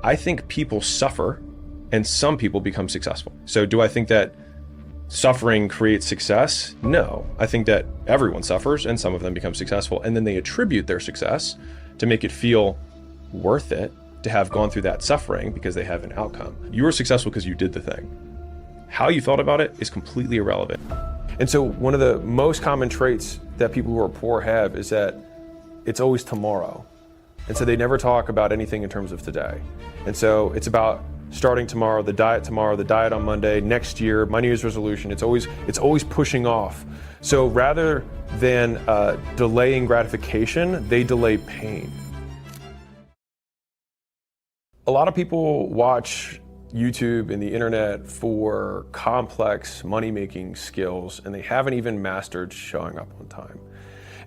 I think people suffer and some people become successful. So do I think that suffering creates success? No. I think that everyone suffers and some of them become successful, and then they attribute their success to make it feel worth it to have gone through that suffering because they have an outcome. You were successful because you did the thing. How you felt about it is completely irrelevant. And so one of the most common traits that people who are poor have is that it's always tomorrow. And so they never talk about anything in terms of today. And so it's about starting tomorrow, the diet on Monday, next year, my New Year's resolution. It's always pushing off. So rather than delaying gratification, they delay pain. A lot of people watch YouTube and the internet for complex money-making skills, and they haven't even mastered showing up on time.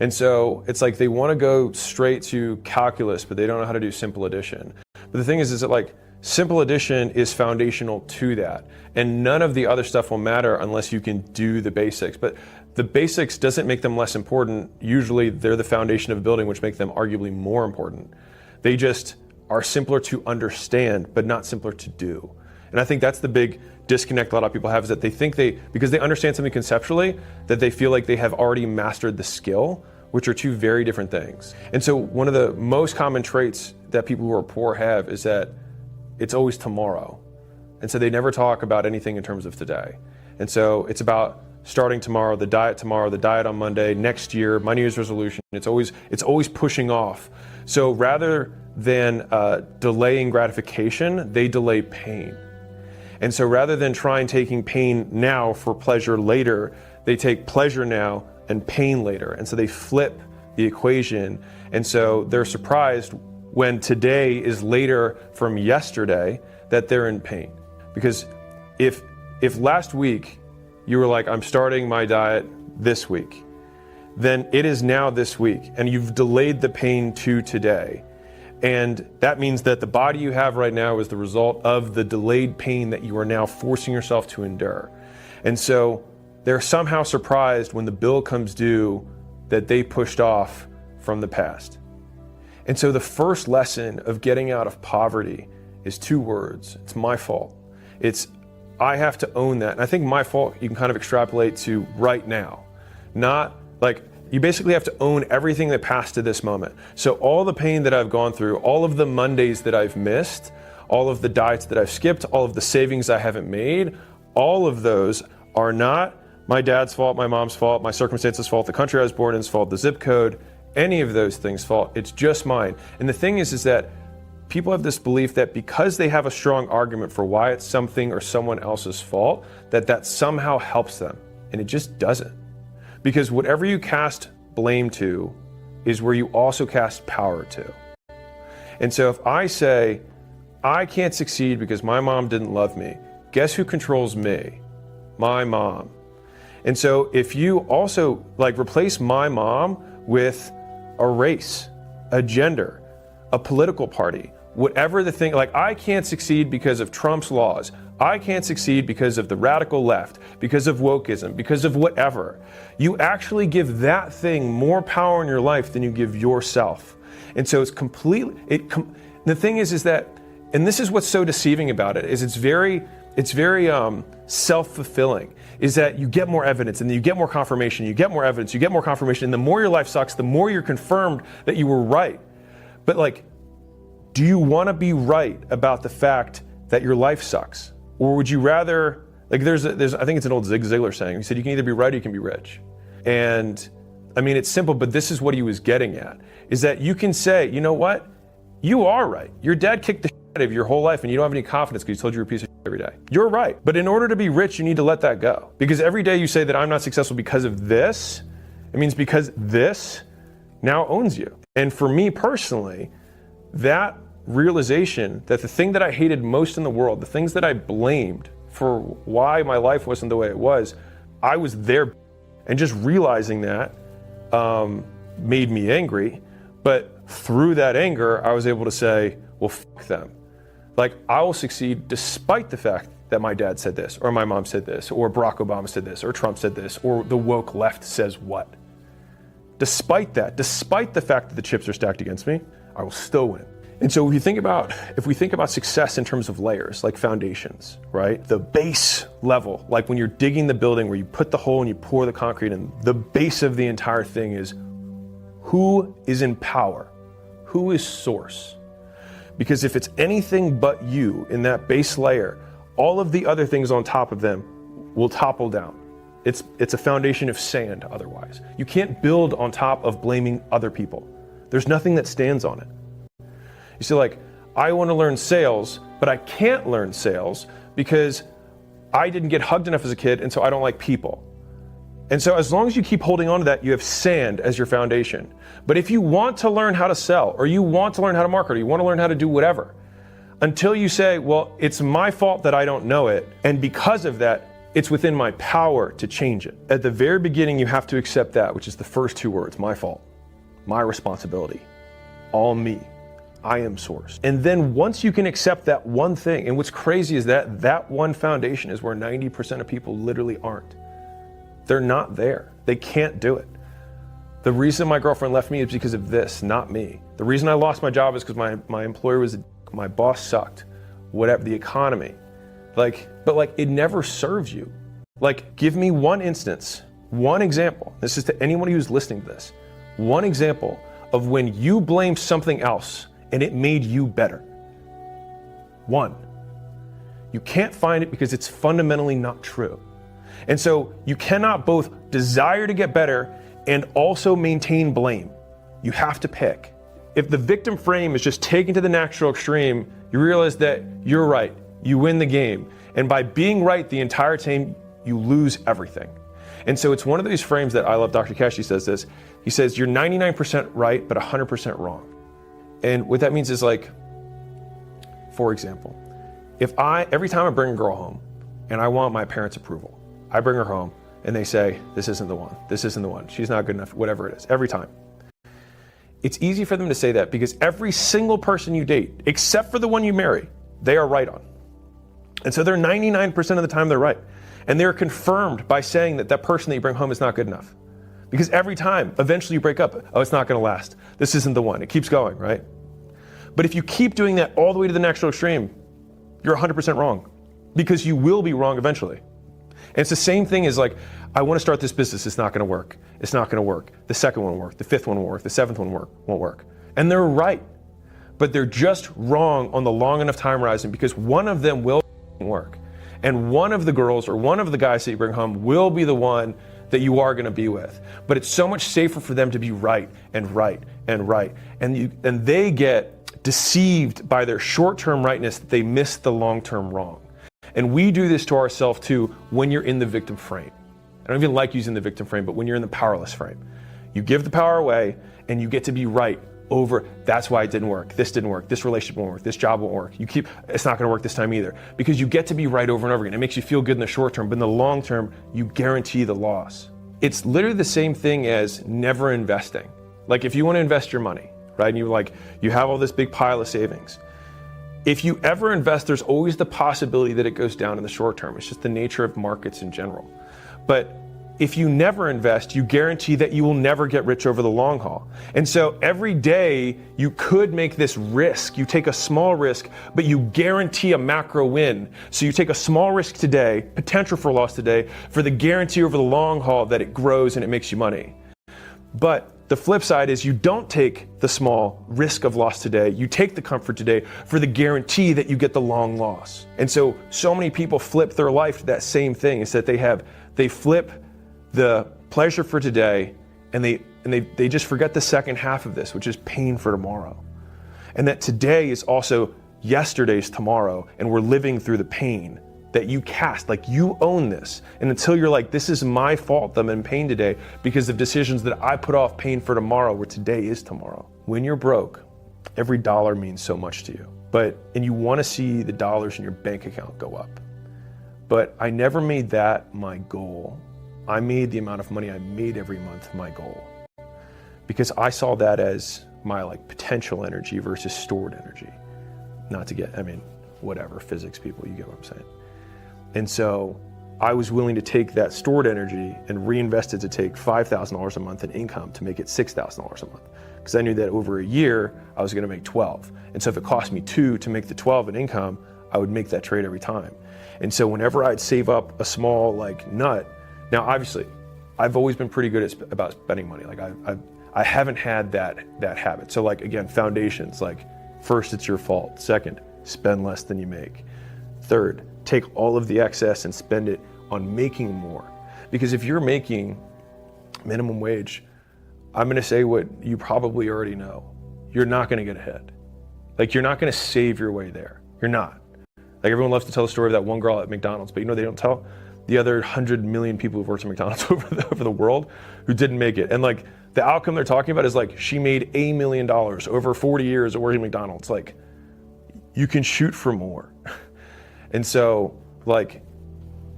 And so it's like they want to go straight to calculus, but they don't know how to do simple addition. But the thing is that like simple addition is foundational to that, and none of the other stuff will matter unless you can do the basics. But the basics doesn't make them less important. Usually they're the foundation of a building, which make them arguably more important. They just are simpler to understand, but not simpler to do. And I think that's the big disconnect a lot of people have, is that they think because they understand something conceptually, that they feel like they have already mastered the skill, which are two very different things. And so one of the most common traits that people who are poor have is that it's always tomorrow. And so they never talk about anything in terms of today. And so it's about starting tomorrow, the diet on Monday, next year, my New Year's resolution. It's always pushing off. So rather than delaying gratification, they delay pain. And so rather than taking pain now for pleasure later, they take pleasure now and pain later. And so they flip the equation. And so they're surprised when today is later from yesterday that they're in pain. Because if last week you were like, I'm starting my diet this week, then it is now this week, and you've delayed the pain to today. And that means that the body you have right now is the result of the delayed pain that you are now forcing yourself to endure. And so they're somehow surprised when the bill comes due that they pushed off from the past. And so the first lesson of getting out of poverty is two words. It's my fault. It's I have to own that. And I think my fault you can kind of extrapolate to right now. Not like, you basically have to own everything that passed to this moment. So all the pain that I've gone through, all of the Mondays that I've missed, all of the diets that I've skipped, all of the savings I haven't made, all of those are not my dad's fault, my mom's fault, my circumstances' fault, the country I was born in's fault, the zip code, any of those things' fault. It's just mine. And the thing is that people have this belief that because they have a strong argument for why it's something or someone else's fault, that somehow helps them. And it just doesn't. Because whatever you cast blame to is where you also cast power to. And so if I say, I can't succeed because my mom didn't love me, guess who controls me? My mom. And so if you also replace my mom with a race, a gender, a political party, whatever the thing, I can't succeed because of Trump's laws. I can't succeed because of the radical left, because of wokeism, because of whatever. You actually give that thing more power in your life than you give yourself. And so it's completely, the thing is that, and this is what's so deceiving about it, is it's very self-fulfilling, is that you get more evidence and then you get more confirmation, you get more evidence, you get more confirmation, and the more your life sucks, the more you're confirmed that you were right. But do you want to be right about the fact that your life sucks? Or would you rather, I think it's an old Zig Ziglar saying, he said, you can either be right or you can be rich. And I mean, it's simple, but this is what he was getting at, is that you can say, you know what? You are right. Your dad kicked the shit out of you your whole life and you don't have any confidence because he told you you're a piece of shit every day. You're right. But in order to be rich, you need to let that go. Because every day you say that I'm not successful because of this, it means because this now owns you. And for me personally, that realization that the thing that I hated most in the world, the things that I blamed for why my life wasn't the way it was, I was there. And just realizing that made me angry. But through that anger, I was able to say, well, fuck them. I will succeed despite the fact that my dad said this, or my mom said this, or Barack Obama said this, or Trump said this, or the woke left says what. Despite that, despite the fact that the chips are stacked against me, I will still win. And so if we think about success in terms of layers, like foundations, right? The base level, like when you're digging the building where you put the hole and you pour the concrete in, the base of the entire thing is who is in power? Who is source? Because if it's anything but you in that base layer, all of the other things on top of them will topple down. It's a foundation of sand otherwise. You can't build on top of blaming other people. There's nothing that stands on it. You see, like, I want to learn sales, but I can't learn sales because I didn't get hugged enough as a kid, and so I don't like people. And so as long as you keep holding on to that, you have sand as your foundation. But if you want to learn how to sell, or you want to learn how to market, or you want to learn how to do whatever, until you say, well, it's my fault that I don't know it, and because of that, it's within my power to change it. At the very beginning, you have to accept that, which is the first two words, my fault, my responsibility, all me. I am source. And then once you can accept that one thing, and what's crazy is that that one foundation is where 90% of people literally aren't. They're not there. They can't do it. The reason my girlfriend left me is because of this, not me. The reason I lost my job is because my employer was, my boss sucked, whatever, the economy. But it never serves you. Like, give me one instance, one example. This is to anyone who's listening to this. One example of when you blamed something else and it made you better. One. You can't find it because it's fundamentally not true. And so you cannot both desire to get better and also maintain blame. You have to pick. If the victim frame is just taken to the natural extreme, you realize that you're right. You win the game. And by being right the entire time, you lose everything. And so it's one of these frames that I love. Dr. Kashi says this. He says, you're 99% right, but 100% wrong. And what that means is, like, for example, every time I bring a girl home and I want my parents' approval, I bring her home and they say, this isn't the one, this isn't the one, she's not good enough, whatever it is, every time. It's easy for them to say that because every single person you date, except for the one you marry, they are right on. And so they're 99% of the time they're right. And they're confirmed by saying that that person that you bring home is not good enough. Because every time, eventually you break up, oh, it's not gonna last. This isn't the one. It keeps going, right? But if you keep doing that all the way to the natural extreme, you're 100% wrong. Because you will be wrong eventually. And it's the same thing as, like, I wanna start this business, it's not gonna work. It's not gonna work. The second one won't work, the fifth one won't work, the seventh one won't work. And they're right. But they're just wrong on the long enough time horizon because one of them will work. And one of the girls or one of the guys that you bring home will be the one that you are going to be with. But it's so much safer for them to be right and right and right. And they get deceived by their short-term rightness that they miss the long-term wrong. And we do this to ourselves too when you're in the victim frame. I don't even like using the victim frame, but when you're in the powerless frame, you give the power away and you get to be right over, that's why it didn't work, this didn't work, this relationship won't work, this job won't work. It's not gonna work this time either. Because you get to be right over and over again. It makes you feel good in the short term, but in the long term, you guarantee the loss. It's literally the same thing as never investing. Like, if you wanna invest your money, right, and you have all this big pile of savings. If you ever invest, there's always the possibility that it goes down in the short term. It's just the nature of markets in general. But if you never invest, you guarantee that you will never get rich over the long haul. And so every day you could make this risk. You take a small risk, but you guarantee a macro win. So you take a small risk today, potential for loss today, for the guarantee over the long haul that it grows and it makes you money. But the flip side is you don't take the small risk of loss today. You take the comfort today for the guarantee that you get the long loss. And so many people flip their life to that same thing. Is that they flip the pleasure for today, and they just forget the second half of this, which is pain for tomorrow. And that today is also yesterday's tomorrow, and we're living through the pain that you cast, like you own this. And until you're like, this is my fault that I'm in pain today because of decisions that I put off pain for tomorrow, where today is tomorrow. When you're broke, every dollar means so much to you. And you wanna see the dollars in your bank account go up. But I never made that my goal. I made the amount of money I made every month my goal. Because I saw that as my potential energy versus stored energy. Not to get, whatever, physics people, you get what I'm saying. And so I was willing to take that stored energy and reinvest it to take $5,000 a month in income to make it $6,000 a month. Because I knew that over a year, I was gonna make 12. And so if it cost me 2 to make the 12 in income, I would make that trade every time. And so whenever I'd save up a small nut, now obviously, I've always been pretty good about spending money. I haven't had that habit. So again, foundations, first, it's your fault. Second, spend less than you make. Third, take all of the excess and spend it on making more. Because if you're making minimum wage, I'm gonna say what you probably already know. You're not gonna get ahead. You're not gonna save your way there. You're not. Everyone loves to tell the story of that one girl at McDonald's, but they don't tell the other 100 million people who've worked at McDonald's over the world who didn't make it. And the outcome they're talking about is she made $1 million over 40 years of working at McDonald's. You can shoot for more. And so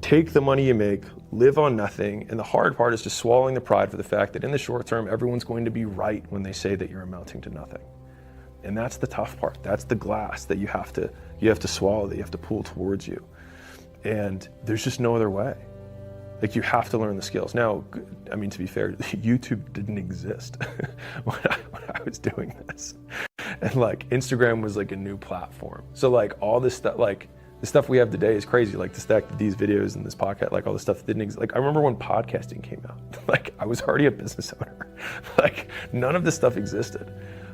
take the money you make, live on nothing. And the hard part is just swallowing the pride for the fact that in the short term, everyone's going to be right when they say that you're amounting to nothing. And that's the tough part. That's the glass that you have to swallow, that you have to pull towards you. And there's just no other way. You have to learn the skills. Now, I mean, to be fair, YouTube didn't exist when I was doing this. And Instagram was a new platform. So all this stuff, the stuff we have today is crazy. The stack of these videos and this podcast, all the stuff that didn't exist. I remember when podcasting came out, I was already a business owner. None of this stuff existed.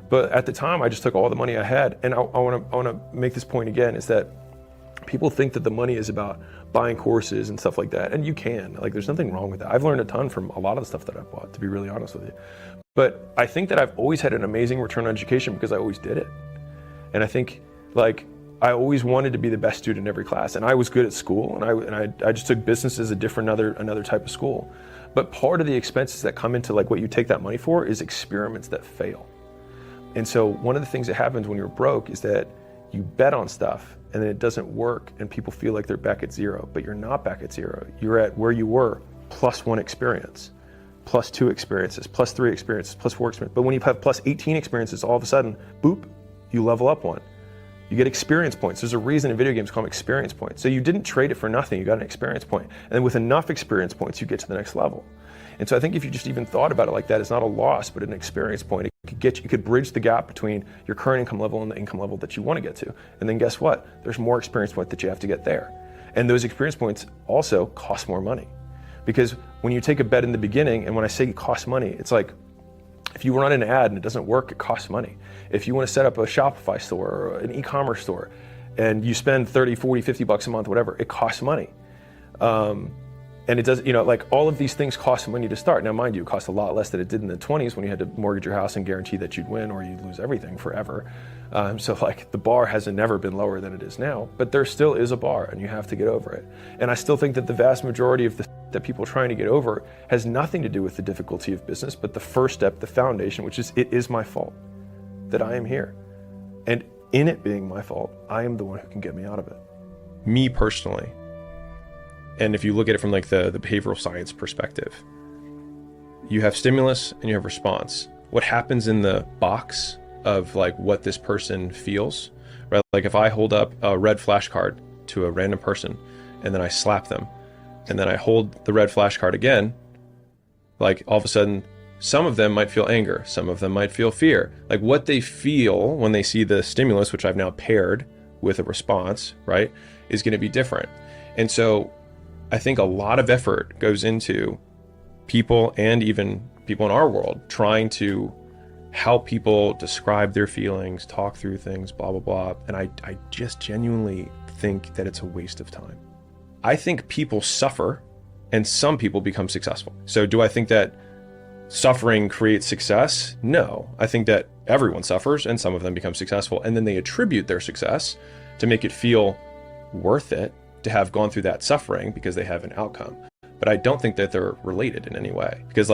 But at the time, I just took all the money I had. And I want to make this point again, is that people think that the money is about buying courses and stuff like that. And you can, there's nothing wrong with that. I've learned a ton from a lot of the stuff that I've bought, to be really honest with you. But I think that I've always had an amazing return on education because I always did it. And I think I always wanted to be the best student in every class. And I was good at school, and I just took business as another type of school. But part of the expenses that come into what you take that money for is experiments that fail. And so one of the things that happens when you're broke is that you bet on stuff and then it doesn't work and people feel like they're back at zero, but you're not back at zero. You're at where you were plus 1 experience, plus 2 experiences, plus 3 experiences, plus 4 experiences. But when you have plus 18 experiences, all of a sudden, boop, you level up 1. You get experience points. There's a reason in video games called experience points. So you didn't trade it for nothing, you got an experience point. And then with enough experience points, you get to the next level. And so I think if you just even thought about it like that, it's not a loss, but an experience point. It could bridge the gap between your current income level and the income level that you want to get to. And then guess what? There's more experience points that you have to get there. And those experience points also cost more money. Because when you take a bet in the beginning, and when I say it costs money, it's if you run an ad and it doesn't work, it costs money. If you want to set up a Shopify store or an e-commerce store and you spend 30, 40, 50 bucks a month, whatever, it costs money. And it does, all of these things cost money to start. Now, mind you, it cost a lot less than it did in the 20s when you had to mortgage your house and guarantee that you'd win or you'd lose everything forever. So the bar has never been lower than it is now, but there still is a bar and you have to get over it. And I still think that the vast majority of that people are trying to get over has nothing to do with the difficulty of business, but the first step, the foundation, which is, it is my fault that I am here. And in it being my fault, I am the one who can get me out of it. Me personally. And if you look at it from the behavioral science perspective, you have stimulus and you have response. What happens in the box of what this person feels, right? If I hold up a red flashcard to a random person and then I slap them and then I hold the red flashcard again, all of a sudden, some of them might feel anger. Some of them might feel fear. What they feel when they see the stimulus, which I've now paired with a response, right, is going to be different. And so I think a lot of effort goes into people and even people in our world trying to help people describe their feelings, talk through things, blah, blah, blah. And I just genuinely think that it's a waste of time. I think people suffer and some people become successful. So do I think that suffering creates success? No. I think that everyone suffers and some of them become successful and then they attribute their success to make it feel worth it to have gone through that suffering because they have an outcome. But I don't think that they're related in any way because